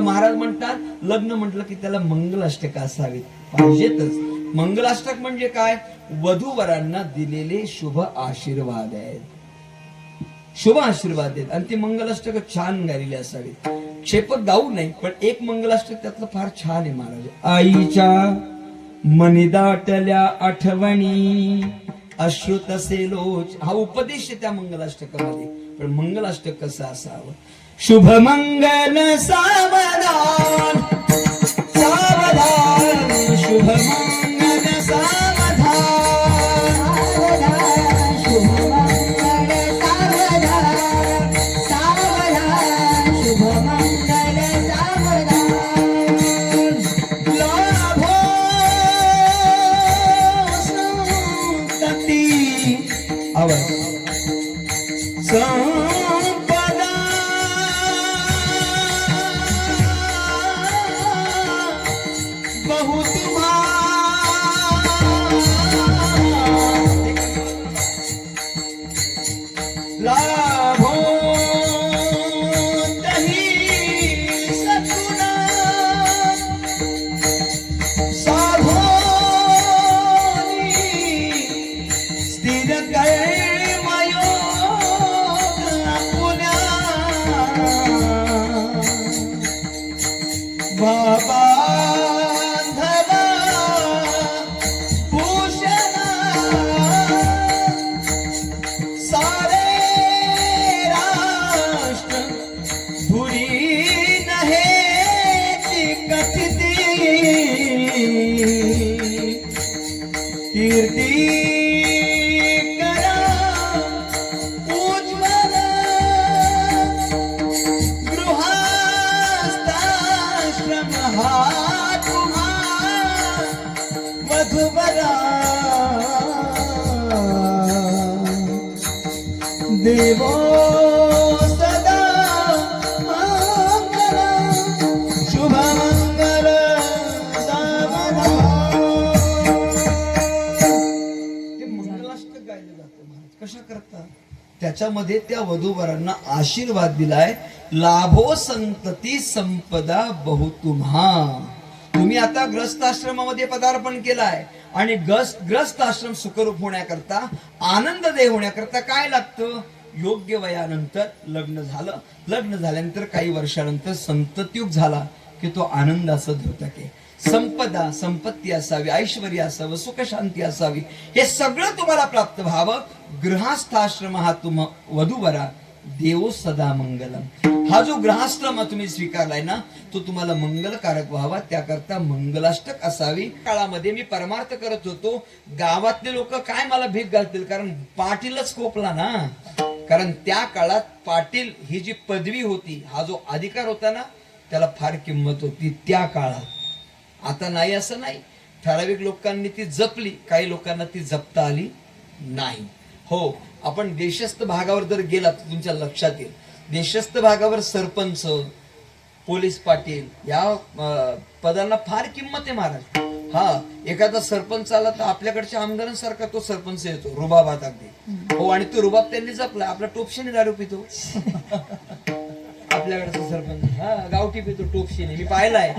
महाराज म्हणतात लग्न म्हटलं की त्याला मंगलाष्टक असावीत, पाहिजेतच. मंगलाष्टक म्हणजे काय? वधूवरांना दिलेले शुभ आशीर्वाद आहेत, शुभ आशीर्वाद आहेत. आणि ती मंगलाष्टक छान गायलेली असावीत. क्षेपक गाऊ नाही, पण एक मंगलाष्टक त्यातलं फार छान आहे महाराज. आईच्या मनी दाटल्या आठवणी अश्रुत तसे लोच, हा उपदेश आहे त्या मंगलाष्टकामध्ये. पण मंगलाष्टक कसं असावं? शुभ मंगल सावधान सावधान, शुभ मंगल सावधान, शुभ मंगल सावधान सावधान, शुभ मंगल सावधान. लाभो संतती आवाज संपदा बहु तुम्हा. लाभो तही सद्गुणा साधोनी स्थिर कर्मयोग आपुल्या बांधवा भूषणा सारे राष्ट्र धुरी नहे कथिती कीर्ती करा उज्ज्वल गृहस्थाश्रम हा तुम्हा वधूवरा देवो सदा मंगल शुभ मंगल सावधान. ते मंगलाष्टक गायलं जातं महाराज. कशा करता? त्याच्यामध्ये त्या वधूवरांना आशीर्वाद दिलाय. लाभो संतती संपदा बहु तुम्हा. तुम्ही आता ग्रस्त आश्रमामध्ये पदार्पण केलाय आणि ग्रस्त आश्रम सुखरूप होण्याकरता, आनंददेय होण्याकरता काय लागतं? योग्य वयानंतर लग्न झालं, लग्न झाल्यानंतर काही वर्षानंतर संततियुग झाला की तो आनंदाचा द्योतक आहे. संपदा, संपत्ती असावी, ऐश्वर्य असावं, सुख शांती असावी, हे सगळं तुम्हाला प्राप्त व्हावं. गृहस्थाश्रम हा तुम वधूवरा देवो सदा मंगलम. हा जो गृहाश्रम तुम्ही स्वीकारलाय ना, तो तुम्हाला मंगलकारक व्हावा, त्याकरता मंगलाष्टक असावी. काळामध्ये मी परमार्थ करत होतो, गावातले लोक काय मला भीक घालतील, कारण पाटीलच खोपला ना. कारण त्या काळात पाटील ही जी पदवी होती, हा जो अधिकार होता ना, त्याला फार किंमत होती त्या काळात. आता नाही असं नाही, ठराविक लोकांनी ती जपली, काही लोकांना ती जपता आली नाही. हो, आपण देशस्थ भागावर जर गेलात तर तुमच्या लक्षात येईल, देशस्थ भागावर सरपंच, पोलीस पाटील या पदांना फार किंमत आहे महाराज. हा, एखादा सरपंच आला तर आपल्याकडच्या आमदारांसारखा तो सरपंच येतो, रुबाबात अगदी. हो, आणि तो रुबाब त्यांनी जपला. आपला टोपशीने दारू पितो आपल्याकडचा सरपंच, हा गावठी पितो टोपशीने. मी पाहिलाय,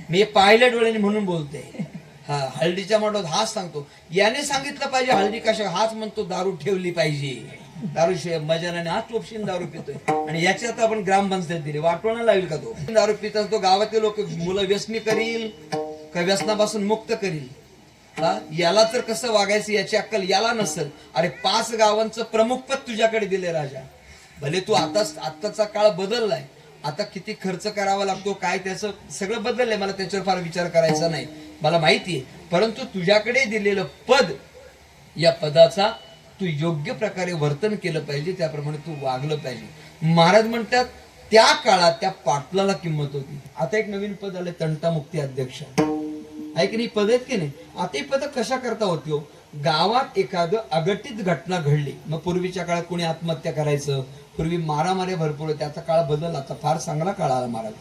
मी पाहिल्या डोळ्याने म्हणून बोलते. हा, हळदीच्या मांडवात हाच सांगतो. याने सांगितलं पाहिजे हळदी कशा, हाच म्हणतो दारू ठेवली पाहिजे, दारू शिवाय मजा नाही. हाच टोपशीने दारू पितोय आणि याच्यात आपण ग्रामपंचायत दिली, वाटवणं लागेल का तो? दारू पिता तो गावातील लोक मुलं व्यसनी करील का व्यसनापासून मुक्त करील? हा, याला तर कसं वागायचं याची अक्कल याला नसेल. अरे 5 गावांचं प्रमुख पद तुझ्याकडे दिले राजा. भले तू आताचा काळ बदललाय, आता किती खर्च करावा लागतो काय त्याचं सगळं बदललंय, मला त्याच्यावर फार विचार करायचा नाही, मला माहितीये. परंतु तुझ्याकडे दिलेलं पद, या पदाचा तू योग्य प्रकारे वर्तन केलं पाहिजे, त्याप्रमाणे तू वागलं पाहिजे. महाराज म्हणतात त्या काळात त्या पाटलाला किंमत होती. आता एक नवीन पद आलं, तंटामुक्ती अध्यक्ष. ऐक नाही, पद आहेत की नाही. आता ही पद कशा करता होती? गावात एखादं अघटित घटना घडली, मग पूर्वीच्या काळात कोणी आत्महत्या करायचं, पूर्वी मारामाऱ्या भरपूर होत्या. आता काळ बदलला, आता फार चांगला काळ आला महाराज.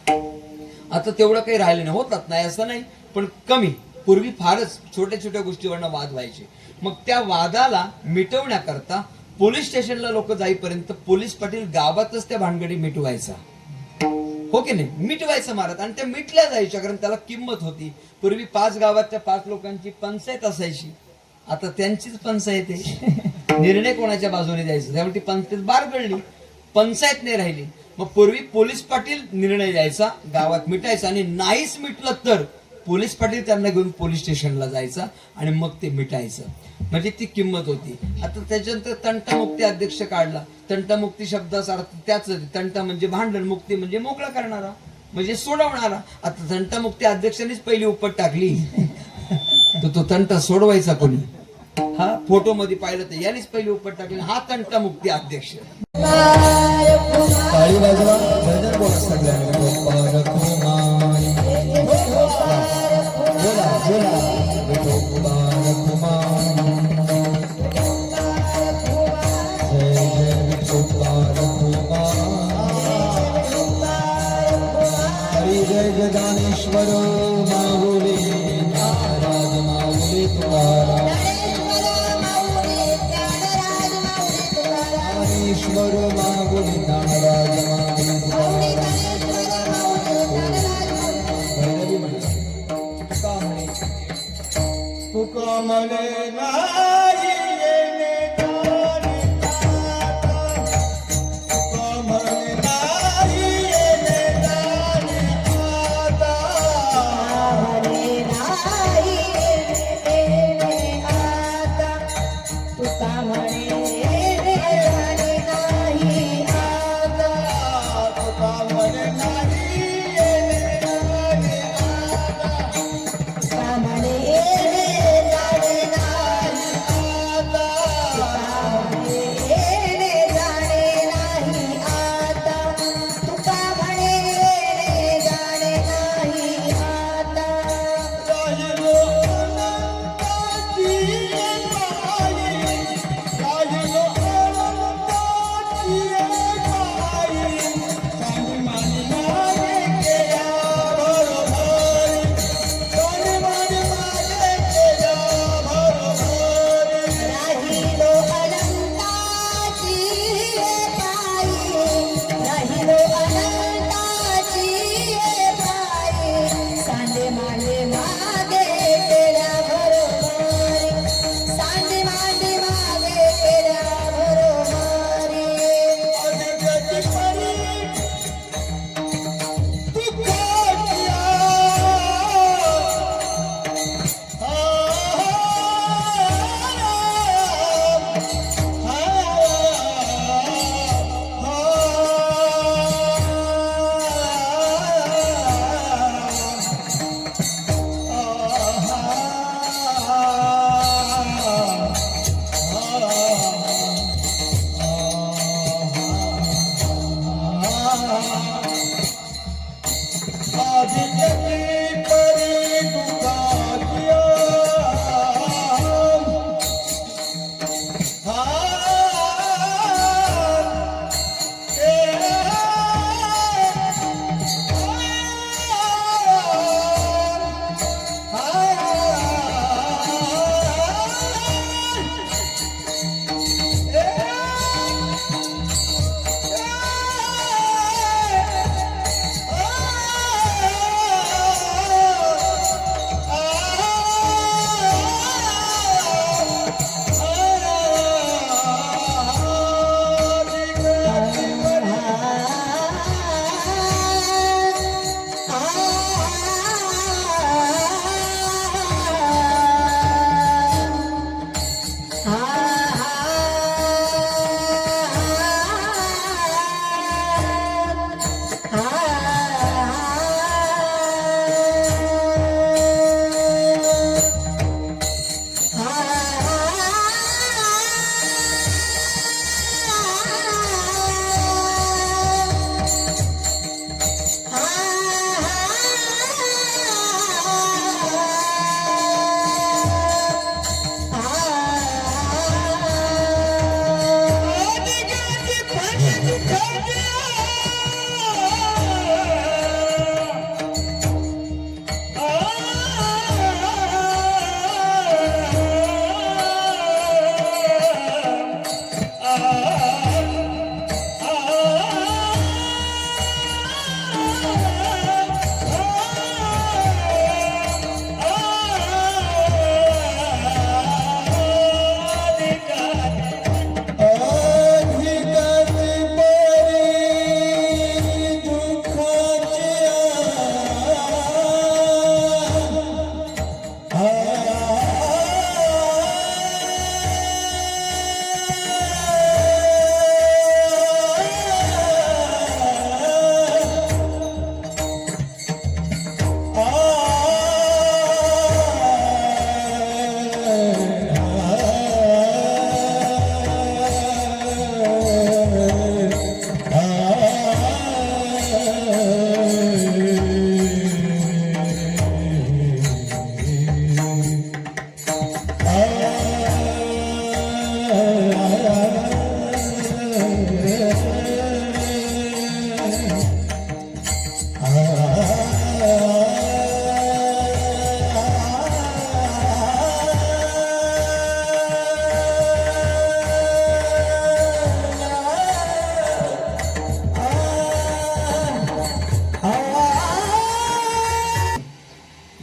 आता तेवढं काही राहिलं नाही, होतात नाही असं नाही, पण कमी. पूर्वी फारच छोट्या छोट्या गोष्टीवरनं वाद व्हायचे. मग त्या वादाला मिटवण्याकरता पोलीस स्टेशनला लोक जाईपर्यंत पोलीस पाटील गावातच त्या भानगडी मिटवायचा. हो की नाही, मिटवायचं महाराज. आणि त्या मिटल्या जायच्या, कारण त्याला किंमत होती. पूर्वी 5 गावातल्या 5 लोकांची पंचायत असायची, आता त्यांचीच पंचायत आहे. निर्णय कोणाच्या बाजूने द्यायचा, त्यामुळे ती पंचायत बार गळली, पंचायत नाही राहिली. मग पूर्वी पोलीस पाटील निर्णय द्यायचा, गावात मिटायचा, आणि नाहीच मिटलं तर पोलीस पाटील त्यांना घेऊन पोलीस स्टेशनला जायचा आणि मग ते मिटायचं. म्हणजे ती किंमत होती. आता त्याच्यानंतर तंटामुक्ती अध्यक्ष काढला. तंटामुक्ती शब्दाचा अर्थ त्याच, तंटा म्हणजे भांडण, मुक्ती म्हणजे मोकळा करणारा, म्हणजे सोडवणारा. आता तंटामुक्ती अध्यक्षानेच पहिली उपट टाकली, तर तो तंटा सोडवायचा कोणी? हा फोटो मध्ये पाहिलं तर यानेच पहिली उपट टाकली, हा तंटामुक्ती अध्यक्ष. टाळी वाजवा, भजन बोला सगळ्यांनी. गोपाळ कुमार बोला बोला, गोपाळ कुमार जय जय गोपाळ कुमार. हरी जय गजानेश्वर माऊली नाराज माऊली तुकाराम. ज्ञानेश्वर माऊली नाराज माऊली तुकाराम. भैरवी म्हणा. तुका म्हणे नाही येणे दारी आता. तुका म्हणे नाही येणे दारी आता. तुका म्हणे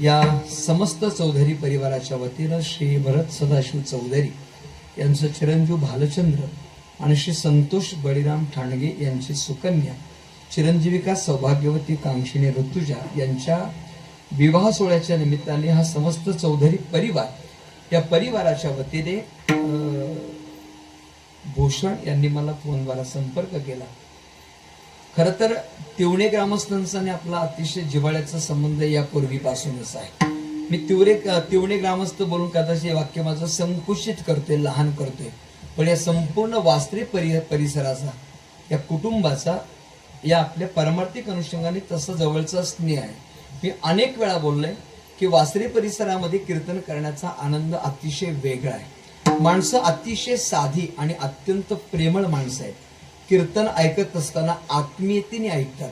या समस्त चौधरी परिवाराच्या वतीनं श्री भरत सदाशिव चौधरी यांचं चिरंजीव भालचंद्र आणि श्री संतोष बळीराम ठाणगे यांची सुकन्या चिरंजीविका सौभाग्यवती कांक्षिणी ऋतुजा यांच्या विवाह सोहळ्याच्या निमित्ताने हा समस्त चौधरी परिवार या परिवाराच्या वतीने भूषण यांनी मला फोनद्वारा संपर्क केला. खर तर तिवणे ग्रामस्थांचा आणि आपला अतिशय जिव्हाळ्याचा संबंध यापूर्वीपासूनच आहे. मी तिवणे ग्रामस्थ बोलून कदाचित हे वाक्य माझं संकुचित करतोय, लहान करतोय, पण या संपूर्ण वास्त्री परिसराचा, या कुटुंबाचा, या आपल्या पारमार्थिक अनुषंगाने तसं जवळचा स्नेह आहे. मी अनेक वेळा बोललोय की वास्त्री परिसरामध्ये कीर्तन करण्याचा आनंद अतिशय वेगळा आहे. माणसं अतिशय साधी आणि अत्यंत प्रेमळ माणसं आहेत. कीर्तन ऐकत असताना आत्मीयतेने ऐकतात,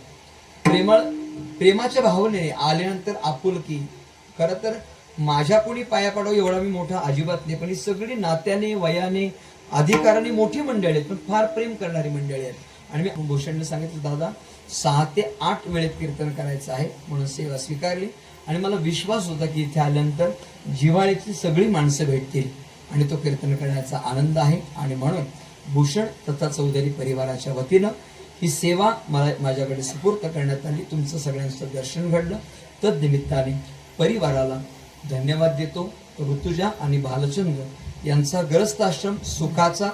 प्रेमाच्या भावनेने आल्यानंतर आपुलकी. खरं तर माझ्या कोणी पाया पाडव एवढा मी मोठा अजिबात नाही, पण ही सगळी नात्याने, वयाने, अधिकाराने मोठी मंडळी आहेत, पण फार प्रेम करणारी मंडळी आहेत. आणि मी भूषणने सांगितलं, दादा 6 ते 8 वेळेत कीर्तन करायचं आहे म्हणून सेवा स्वीकारली. आणि मला विश्वास होता की इथे आल्यानंतर जिव्हाळ्याची सगळी माणसं भेटतील आणि तो कीर्तन करण्याचा आनंद आहे. आणि म्हणून भूषण तथा चौधरी परिवाराच्या वतीनं ही सेवा माझ्याकडे सुपूर्द करण्यात आली. तुमचं सगळ्यांचं दर्शन घडलं, तद्निमित्ताने परिवाराला धन्यवाद देतो. ऋतुजा आणि भालचंद्र यांचा ग्रस्त आश्रम सुखाचा,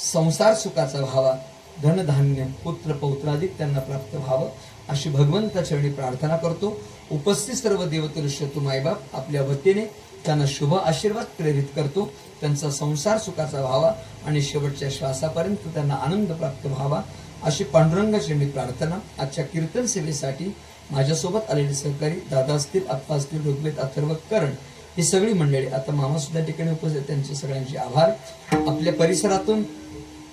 संसार सुखाचा व्हावा, धनधान्य पुत्र पौत्रादिक त्यांना प्राप्त व्हावं अशी भगवंताचरणी प्रार्थना करतो. उपस्थित सर्व देवतुल्य मायबाप आपल्या वतीने त्यांना शुभ आशीर्वाद प्रेरित करतो. त्यांचा संसार सुखाचा व्हावा आणि शेवटच्या श्वासापर्यंत त्यांना आनंद प्राप्त व्हावा अशी पांडुरंगाचरणी प्रार्थना. आजच्या कीर्तन सेवेसाठी माझ्यासोबत आलेले सहकारी दादा असतील, आप्पा असतील, ऋग्वेद, अथर्व, करण ही सगळी मंडळी, आता मामा सुद्धा ठिकाणी उपस्थित, त्यांचे सगळ्यांचे आभार. आपल्या परिसरातून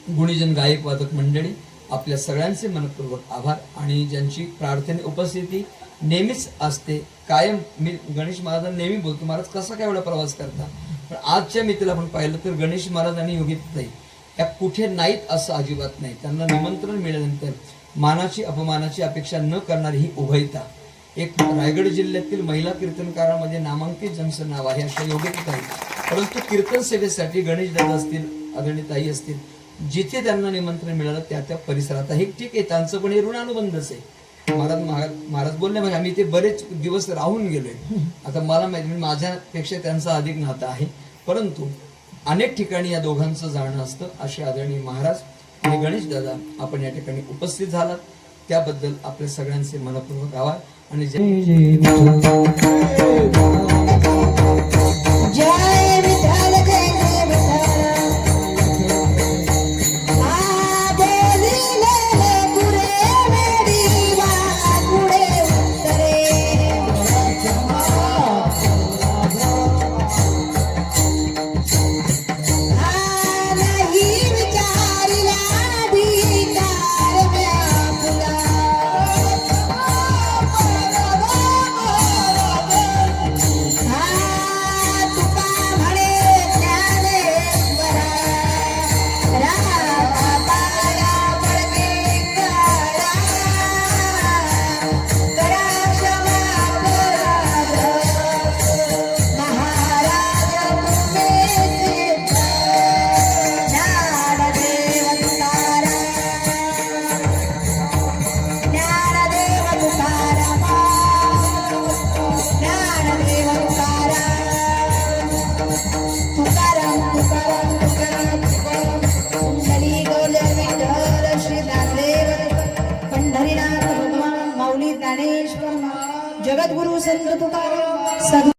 गुणीजन गायक वादक मंडळी, आपल्या सगळ्यांचे मनपूर्वक आभार. आणि ज्यांची प्रार्थने उपस्थिती नेहमीच असते कायम. मी गणेश महाराजांना नेहमी बोलतो, महाराज कसा काय एवढा प्रवास करता, पण आजच्या मितीला आपण पाहिलं तर गणेश महाराज आणि योगिताई या कुठे नाहीत असं अजिबात नाही. त्यांना निमंत्रण मिळाल्यानंतर मानाची अपमानाची अपेक्षा न करणारी ही उभयता. एक रायगड जिल्ह्यातील महिला कीर्तनकारांमध्ये नामांकित ज्यांचं नाव आहे अशा योगिताई, परंतु कीर्तन सेवेसाठी गणेश दादा असतील, आदरणीताई असतील, जिथे त्यांना निमंत्रण मिळालं त्या परिसरात हे ठीक आहे, त्यांचं पण हे ऋणानुबंधच आहे. महाराज बोलले म्हणजे आम्ही ते बरेच दिवस राहून गेलोय. आता मला माहिती, माझ्यापेक्षा त्यांचा अधिक नातं आहे, परंतु अनेक ठिकाणी या दोघांचं जाणं असतं. असे आदरणीय महाराज आणि गणेश दादा आपण या ठिकाणी उपस्थित झालात त्याबद्दल आपल्या सगळ्यांचे मनपूर्वक आभार. आणि जय विठ्ठल जय जय विठ्ठल. जगद्गुरु संत तुकाराम